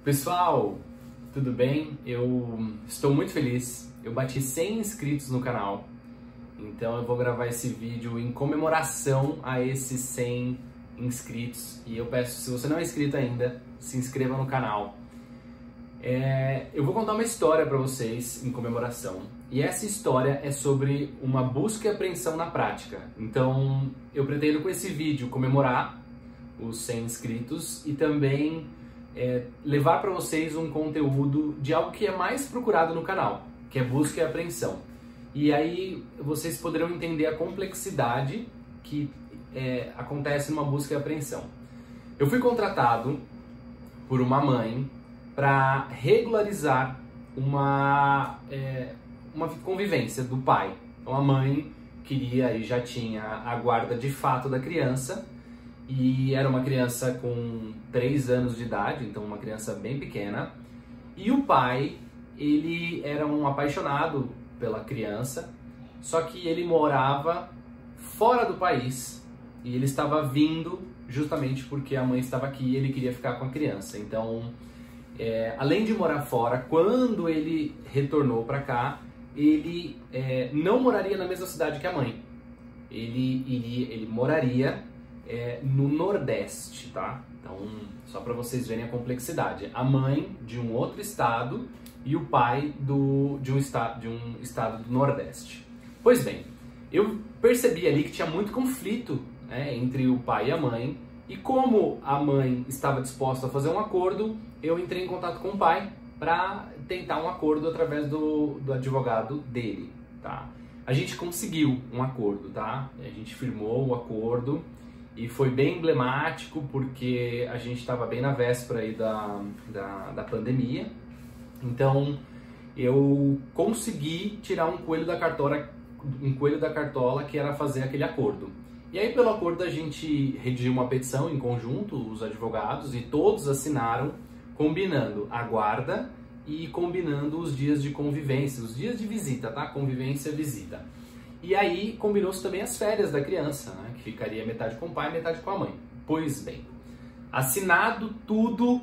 Pessoal, tudo bem? Eu estou muito feliz. Eu bati 100 inscritos no canal. Então eu vou gravar esse vídeo em comemoração a esses 100 inscritos. E eu peço, se você não é inscrito ainda, se inscreva no canal. Eu vou contar uma história para vocês em comemoração. E essa história é sobre uma busca e apreensão na prática. Então eu pretendo com esse vídeo comemorar os 100 inscritos e também levar para vocês um conteúdo de algo que é mais procurado no canal, que é busca e apreensão. E aí vocês poderão entender a complexidade que acontece numa busca e apreensão. Eu fui contratado por uma mãe para regularizar uma convivência do pai. Então a mãe queria e já tinha a guarda de fato da criança, e era uma criança com 3 anos de idade, então uma criança bem pequena. E o pai, ele era um apaixonado pela criança, só que ele morava fora do país e ele estava vindo justamente porque a mãe estava aqui e ele queria ficar com a criança. Então, além de morar fora, quando ele retornou para cá, ele não moraria na mesma cidade que a mãe. Ele moraria no Nordeste, tá? Então, só para vocês verem a complexidade. A mãe de um outro estado e o pai de um estado do Nordeste. Pois bem, eu percebi ali que tinha muito conflito, entre o pai e a mãe, e como a mãe estava disposta a fazer um acordo, eu entrei em contato com o pai para tentar um acordo através do advogado dele, tá? A gente conseguiu um acordo, tá? A gente firmou o acordo e foi bem emblemático porque a gente estava bem na véspera aí da pandemia. Então eu consegui tirar um coelho da cartola, que era fazer aquele acordo. E aí, pelo acordo, a gente redigiu uma petição em conjunto, os advogados, e todos assinaram, combinando a guarda e combinando os dias de convivência, os dias de visita, tá? Convivência e visita. E aí combinou-se também as férias da criança, né? Que ficaria metade com o pai e metade com a mãe. Pois bem, assinado tudo,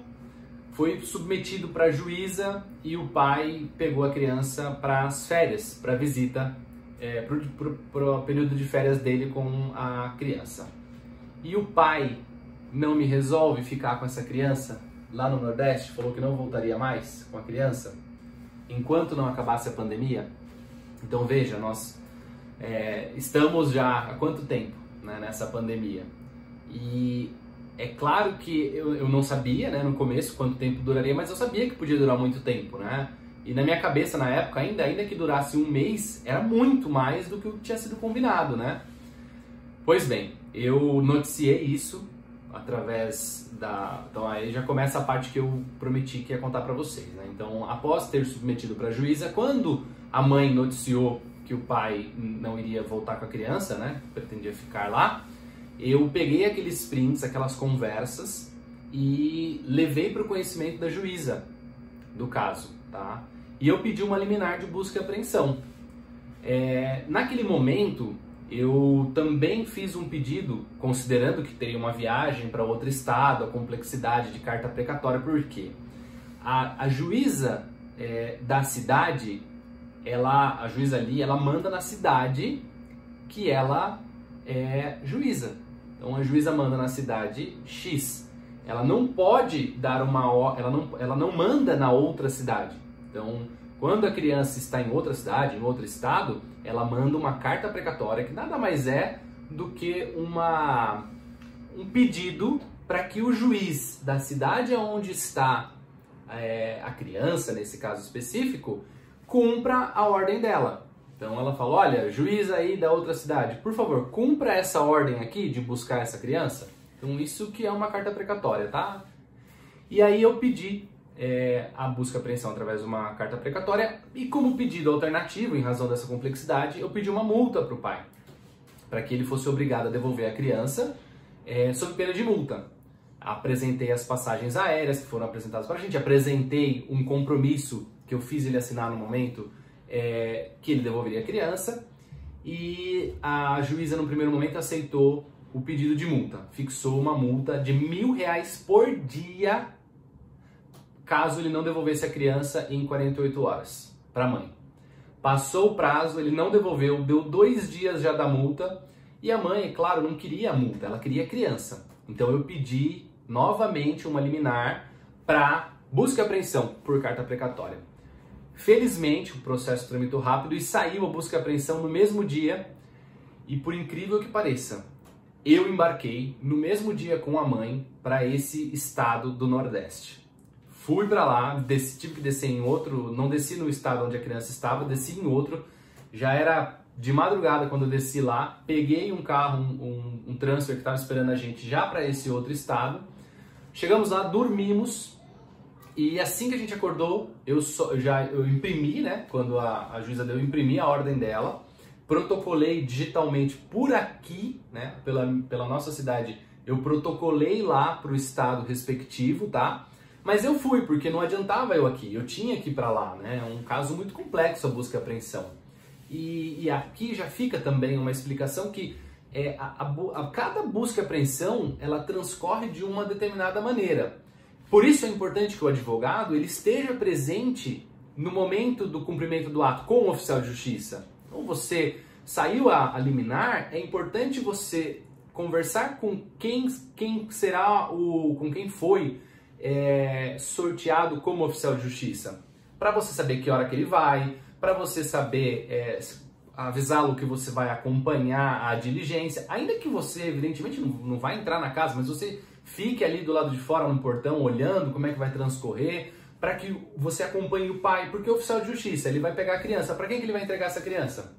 foi submetido para a juíza e o pai pegou a criança para as férias, para a visita, para o período de férias dele com a criança. E o pai não me resolve ficar com essa criança lá no Nordeste, falou que não voltaria mais com a criança enquanto não acabasse a pandemia. Então veja, nós estamos já há quanto tempo, né, nessa pandemia? E é claro que eu não sabia, né, no começo quanto tempo duraria, mas eu sabia que podia durar muito tempo, né? E na minha cabeça, na época, ainda que durasse um mês, era muito mais do que o que tinha sido combinado, né? Pois bem, eu noticiei isso através Então aí já começa a parte que eu prometi que ia contar pra vocês, né? Então, após ter submetido pra juíza, quando a mãe noticiou que o pai não iria voltar com a criança, né? Pretendia ficar lá, eu peguei aqueles prints, aquelas conversas e levei para o conhecimento da juíza do caso, tá? E eu pedi uma liminar de busca e apreensão. Naquele momento, eu também fiz um pedido, considerando que teria uma viagem para outro estado, a complexidade de carta precatória, porque a juíza da cidade, a juíza ali, ela manda na cidade que ela é juíza. Então a juíza manda na cidade X. Ela não pode dar ela não manda na outra cidade. Então, quando a criança está em outra cidade, em outro estado, ela manda uma carta precatória, que nada mais é do que um pedido para que o juiz da cidade onde está a criança, nesse caso específico, cumpra a ordem dela. Então ela fala, olha, juiz aí da outra cidade, por favor, cumpra essa ordem aqui de buscar essa criança. Então isso que é uma carta precatória, tá? E aí eu pedi a busca e apreensão através de uma carta precatória, e como pedido alternativo, em razão dessa complexidade, eu pedi uma multa para o pai, para que ele fosse obrigado a devolver a criança sob pena de multa. Apresentei as passagens aéreas que foram apresentadas para a gente, apresentei um compromisso que eu fiz ele assinar no momento, que ele devolveria a criança, e a juíza no primeiro momento aceitou o pedido de multa, fixou uma multa de R$ 1.000 por dia caso ele não devolvesse a criança em 48 horas para a mãe. Passou o prazo, ele não devolveu, deu 2 dias já da multa e a mãe, claro, não queria a multa, ela queria a criança. Então eu pedi novamente uma liminar para busca e apreensão por carta precatória. Felizmente o processo tramitou rápido e saiu a busca e apreensão no mesmo dia e por incrível que pareça, eu embarquei no mesmo dia com a mãe para esse estado do Nordeste. Fui para lá, tive que descer em outro, não desci no estado onde a criança estava, desci em outro. Já era de madrugada quando eu desci lá, peguei um carro, um transfer que estava esperando a gente já para esse outro estado. Chegamos lá, dormimos e assim que a gente acordou, eu imprimi, né? Quando a juíza deu, eu imprimi a ordem dela, protocolei digitalmente por aqui, né? Pela nossa cidade, eu protocolei lá para o estado respectivo, tá? Mas eu fui, porque não adiantava eu aqui, eu tinha que ir para lá, né? É um caso muito complexo a busca e apreensão. E aqui já fica também uma explicação que cada busca e apreensão, ela transcorre de uma determinada maneira. Por isso é importante que o advogado ele esteja presente no momento do cumprimento do ato com o oficial de justiça. Então você saiu a liminar, é importante você conversar com quem será com quem foi sorteado como oficial de justiça, para você saber que hora que ele vai, para você saber avisá-lo que você vai acompanhar a diligência, ainda que você evidentemente não vai entrar na casa, mas você fique ali do lado de fora no portão olhando como é que vai transcorrer, para que você acompanhe o pai, porque o oficial de justiça ele vai pegar a criança, para quem que ele vai entregar essa criança?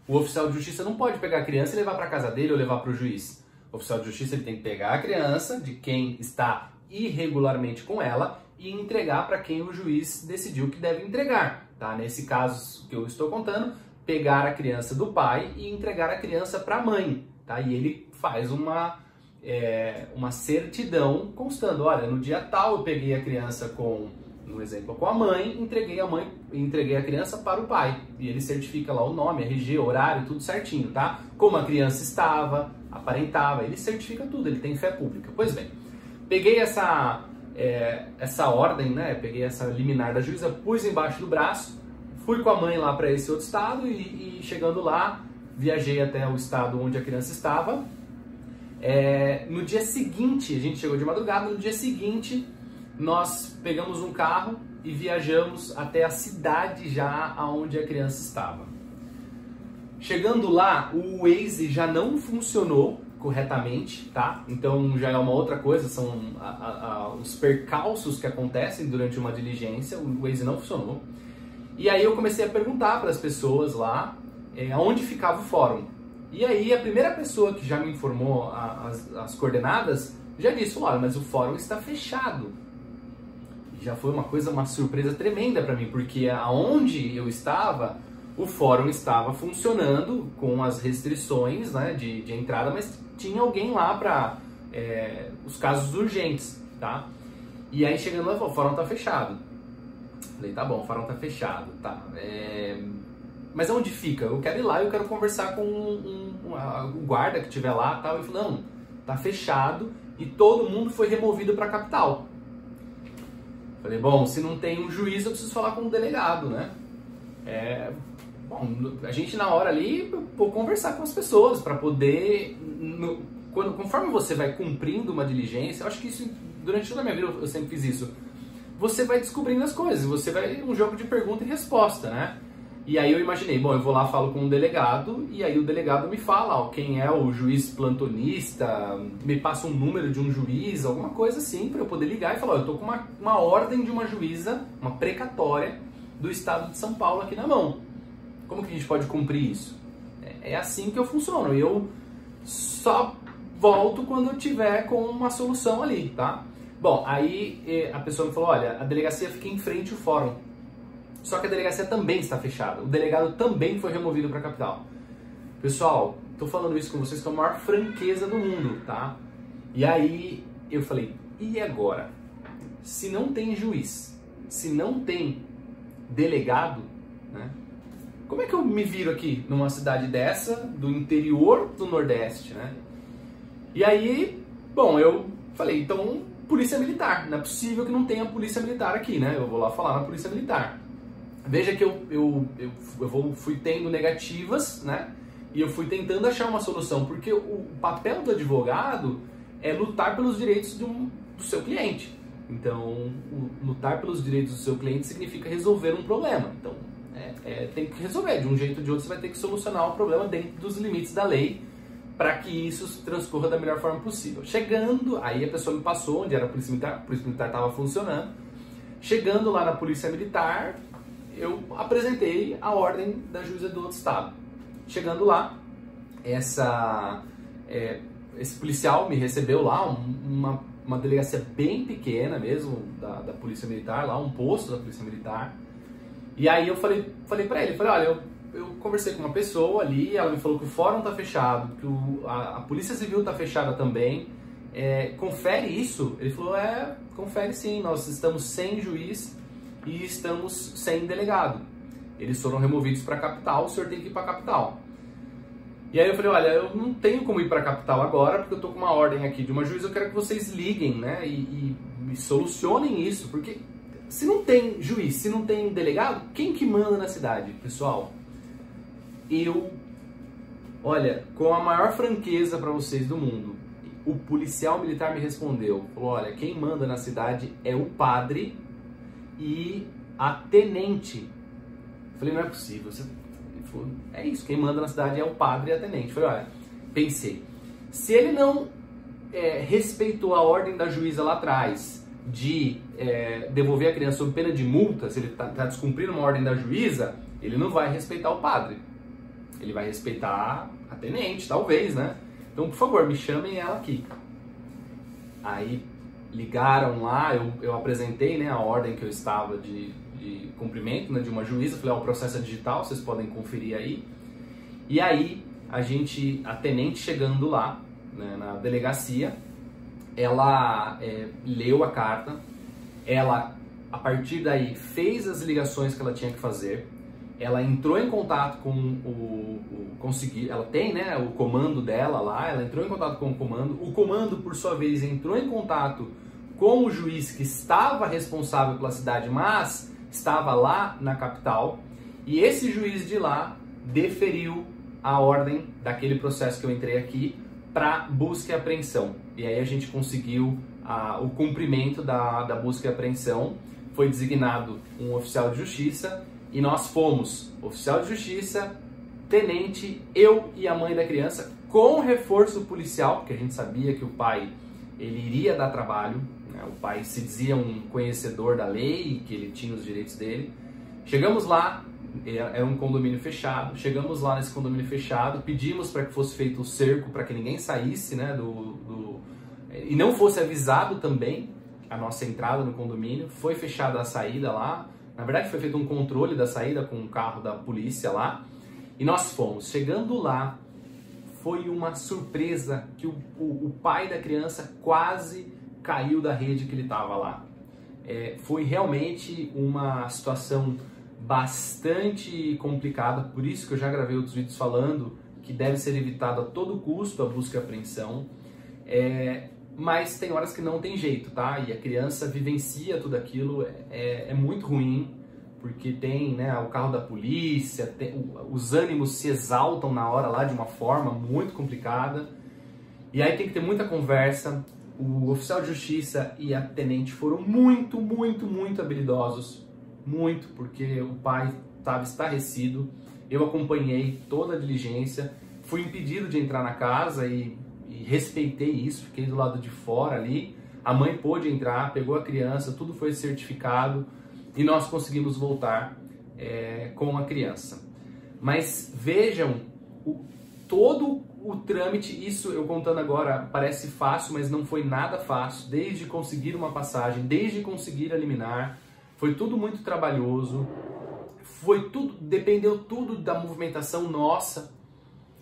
O oficial de justiça não pode pegar a criança e levar para casa dele ou levar para o juiz. O oficial de justiça ele tem que pegar a criança de quem está irregularmente com ela e entregar para quem o juiz decidiu que deve entregar. Tá? Nesse caso que eu estou contando, pegar a criança do pai e entregar a criança para a mãe. Tá? E ele faz uma certidão constando, olha, no dia tal eu peguei a criança no exemplo, com a mãe, entreguei a criança para o pai. E ele certifica lá o nome, RG, horário, tudo certinho, tá? Como a criança estava, aparentava, ele certifica tudo, ele tem fé pública. Pois bem, peguei essa ordem, né? Peguei essa liminar da juíza, pus embaixo do braço, fui com a mãe lá para esse outro estado e chegando lá, viajei até o estado onde a criança estava. No dia seguinte, a gente chegou de madrugada, no dia seguinte nós pegamos um carro e viajamos até a cidade já onde a criança estava. Chegando lá, o Waze já não funcionou corretamente, tá? Então já é uma outra coisa, são os percalços que acontecem durante uma diligência, o Waze não funcionou. E aí eu comecei a perguntar para as pessoas lá onde ficava o fórum. E aí a primeira pessoa que já me informou as coordenadas já disse, olha, mas o fórum está fechado. Já foi uma surpresa tremenda para mim, porque aonde eu estava, o fórum estava funcionando com as restrições, né, de entrada, mas tinha alguém lá para os casos urgentes, tá? E aí chegando lá, o fórum está fechado. Falei, tá bom, o fórum está fechado, tá. Mas onde fica? Eu quero ir lá, eu quero conversar com o guarda que estiver lá, tal. Ele falou, não, tá fechado e todo mundo foi removido para a capital. Falei, bom, se não tem um juiz, eu preciso falar com um delegado, né? Bom, a gente na hora ali, vou conversar com as pessoas para poder... Conforme você vai cumprindo uma diligência, eu acho que isso, durante toda a minha vida eu sempre fiz isso, você vai descobrindo as coisas, você vai um jogo de pergunta e resposta, né? E aí eu imaginei, bom, eu vou lá, falo com um delegado, e aí o delegado me fala, ó, quem é o juiz plantonista, me passa um número de um juiz, alguma coisa assim, para eu poder ligar e falar, ó, eu tô com uma ordem de uma juíza, uma precatória do estado de São Paulo aqui na mão. Como que a gente pode cumprir isso? É assim que eu funciono, eu só volto quando eu tiver com uma solução ali, tá? Bom, aí a pessoa me falou, olha, a delegacia fica em frente ao fórum. Só que a delegacia também está fechada. O delegado também foi removido para a capital. Pessoal, estou falando isso com vocês com a maior franqueza do mundo, tá? E aí eu falei, e agora? Se não tem juiz, se não tem delegado, né? Como é que eu me viro aqui numa cidade dessa, do interior do Nordeste, né? E aí, bom, eu falei, então polícia militar. Não é possível que não tenha polícia militar aqui, né? Eu vou lá falar na polícia militar. Veja que eu fui tendo negativas, né? E eu fui tentando achar uma solução, porque o papel do advogado é lutar pelos direitos do seu cliente. Então, lutar pelos direitos do seu cliente significa resolver um problema. Então, tem que resolver. De um jeito ou de outro, você vai ter que solucionar o problema dentro dos limites da lei para que isso transcorra da melhor forma possível. Chegando, aí a pessoa me passou onde era a polícia militar estava funcionando. Chegando lá na polícia militar, eu apresentei a ordem da juíza do outro estado. Chegando lá, esse policial me recebeu lá, uma delegacia bem pequena mesmo, da polícia militar, lá um posto da polícia militar. E aí eu falei para ele, olha, eu conversei com uma pessoa ali, ela me falou que o fórum tá fechado, que a polícia civil tá fechada também, confere isso? Ele falou, confere sim, nós estamos sem juiz e estamos sem delegado. Eles foram removidos para a capital, o senhor tem que ir para a capital. E aí eu falei, olha, eu não tenho como ir para a capital agora, porque eu tô com uma ordem aqui de uma juíza, eu quero que vocês liguem, né, e solucionem isso, porque se não tem juiz, se não tem delegado, quem que manda na cidade, pessoal? Olha, com a maior franqueza para vocês do mundo, o policial militar me respondeu, falou, olha, quem manda na cidade é o padre e a tenente. Eu falei, não é possível. Ele falou, é isso, quem manda na cidade é o padre e a tenente. Eu falei, olha, pensei, se ele não respeitou a ordem da juíza lá atrás de devolver a criança sob pena de multa, se ele está descumprindo uma ordem da juíza, ele não vai respeitar o padre. Ele vai respeitar a tenente, talvez, né? Então, por favor, me chamem ela aqui. Aí ligaram lá, eu apresentei, né, a ordem que eu estava de cumprimento, né, de uma juíza. Falei, o processo é digital, vocês podem conferir aí. E aí, a tenente chegando lá, né, na delegacia, ela leu a carta, ela, a partir daí, fez as ligações que ela tinha que fazer, ela entrou em contato com ela tem, né, o comando dela lá, ela entrou em contato com o comando, por sua vez, entrou em contato com o juiz que estava responsável pela cidade, mas estava lá na capital, e esse juiz de lá deferiu a ordem daquele processo que eu entrei aqui para busca e apreensão. E aí a gente conseguiu o cumprimento da busca e apreensão, foi designado um oficial de justiça, e nós fomos oficial de justiça, tenente, eu e a mãe da criança, com reforço policial, porque a gente sabia que o pai ele iria dar trabalho, né? O pai se dizia um conhecedor da lei, que ele tinha os direitos dele. Chegamos lá, era um condomínio fechado, chegamos lá nesse condomínio fechado, pedimos para que fosse feito o cerco para que ninguém saísse, né, e não fosse avisado também a nossa entrada no condomínio. Foi fechada a saída lá. Na verdade, foi feito um controle da saída com o carro da polícia lá. E nós fomos. Chegando lá, foi uma surpresa que o pai da criança quase caiu da rede que ele estava lá. Foi realmente uma situação bastante complicada. Por isso que eu já gravei outros vídeos falando que deve ser evitado a todo custo a busca e apreensão. Mas tem horas que não tem jeito, tá? E a criança vivencia tudo aquilo, é muito ruim, porque tem, né, o carro da polícia, os ânimos se exaltam na hora lá de uma forma muito complicada. E aí tem que ter muita conversa. O oficial de justiça e a tenente foram muito, muito, muito habilidosos. Muito, porque o pai estava estarrecido. Eu acompanhei toda a diligência, fui impedido de entrar na casa e respeitei isso, fiquei do lado de fora ali. A mãe pôde entrar, pegou a criança, tudo foi certificado e nós conseguimos voltar com a criança. Mas vejam, todo o trâmite, isso eu contando agora parece fácil, mas não foi nada fácil, desde conseguir uma passagem, desde conseguir a liminar, foi tudo muito trabalhoso, dependeu tudo da movimentação nossa,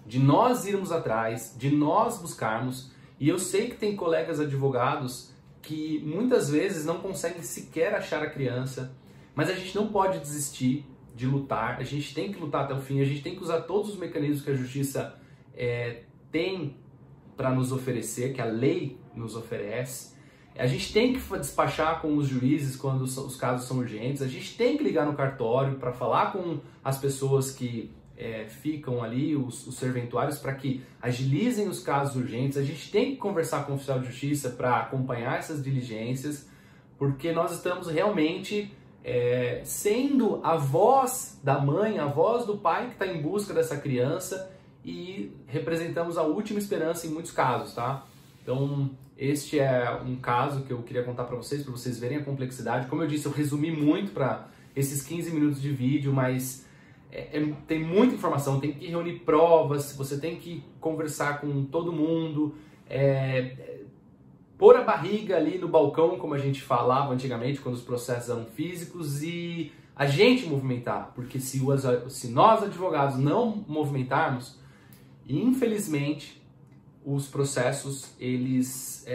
de nós irmos atrás, de nós buscarmos. E eu sei que tem colegas advogados que muitas vezes não conseguem sequer achar a criança, mas a gente não pode desistir de lutar, a gente tem que lutar até o fim, a gente tem que usar todos os mecanismos que a justiça tem para nos oferecer, que a lei nos oferece. A gente tem que despachar com os juízes quando os casos são urgentes, a gente tem que ligar no cartório para falar com as pessoas que ficam ali, os serventuários, para que agilizem os casos urgentes, a gente tem que conversar com o oficial de justiça para acompanhar essas diligências, porque nós estamos realmente sendo a voz da mãe, a voz do pai que está em busca dessa criança e representamos a última esperança em muitos casos, tá? Então, este é um caso que eu queria contar para vocês verem a complexidade. Como eu disse, eu resumi muito para esses 15 minutos de vídeo, mas tem muita informação, tem que reunir provas, você tem que conversar com todo mundo, pôr a barriga ali no balcão, como a gente falava antigamente, quando os processos eram físicos, e a gente movimentar, porque se nós advogados não movimentarmos, infelizmente, os processos, eles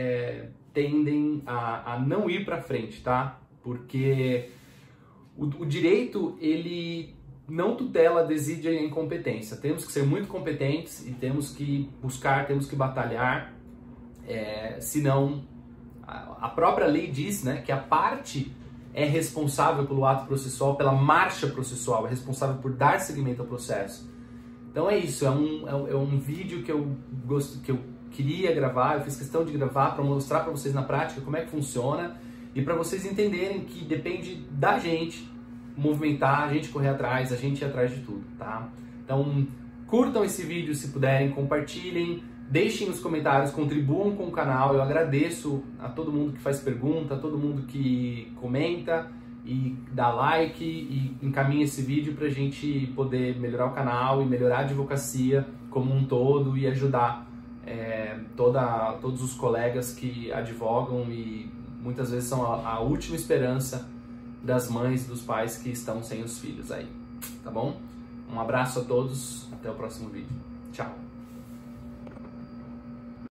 tendem a não ir para frente, tá? Porque o direito, ele não tutela a desídia e a incompetência. Temos que ser muito competentes e temos que buscar, temos que batalhar, senão a própria lei diz, né, que a parte é responsável pelo ato processual, pela marcha processual, é responsável por dar seguimento ao processo. Então é isso, é um vídeo que eu queria gravar, eu fiz questão de gravar para mostrar para vocês na prática como é que funciona e para vocês entenderem que depende da gente movimentar, a gente correr atrás, a gente ir atrás de tudo, tá? Então curtam esse vídeo se puderem, compartilhem, deixem os comentários, contribuam com o canal, eu agradeço a todo mundo que faz pergunta, a todo mundo que comenta e dá like e encaminha esse vídeo para a gente poder melhorar o canal e melhorar a advocacia como um todo e ajudar todos os colegas que advogam e muitas vezes são a última esperança das mães e dos pais que estão sem os filhos aí, tá bom? Um abraço a todos, até o próximo vídeo. Tchau!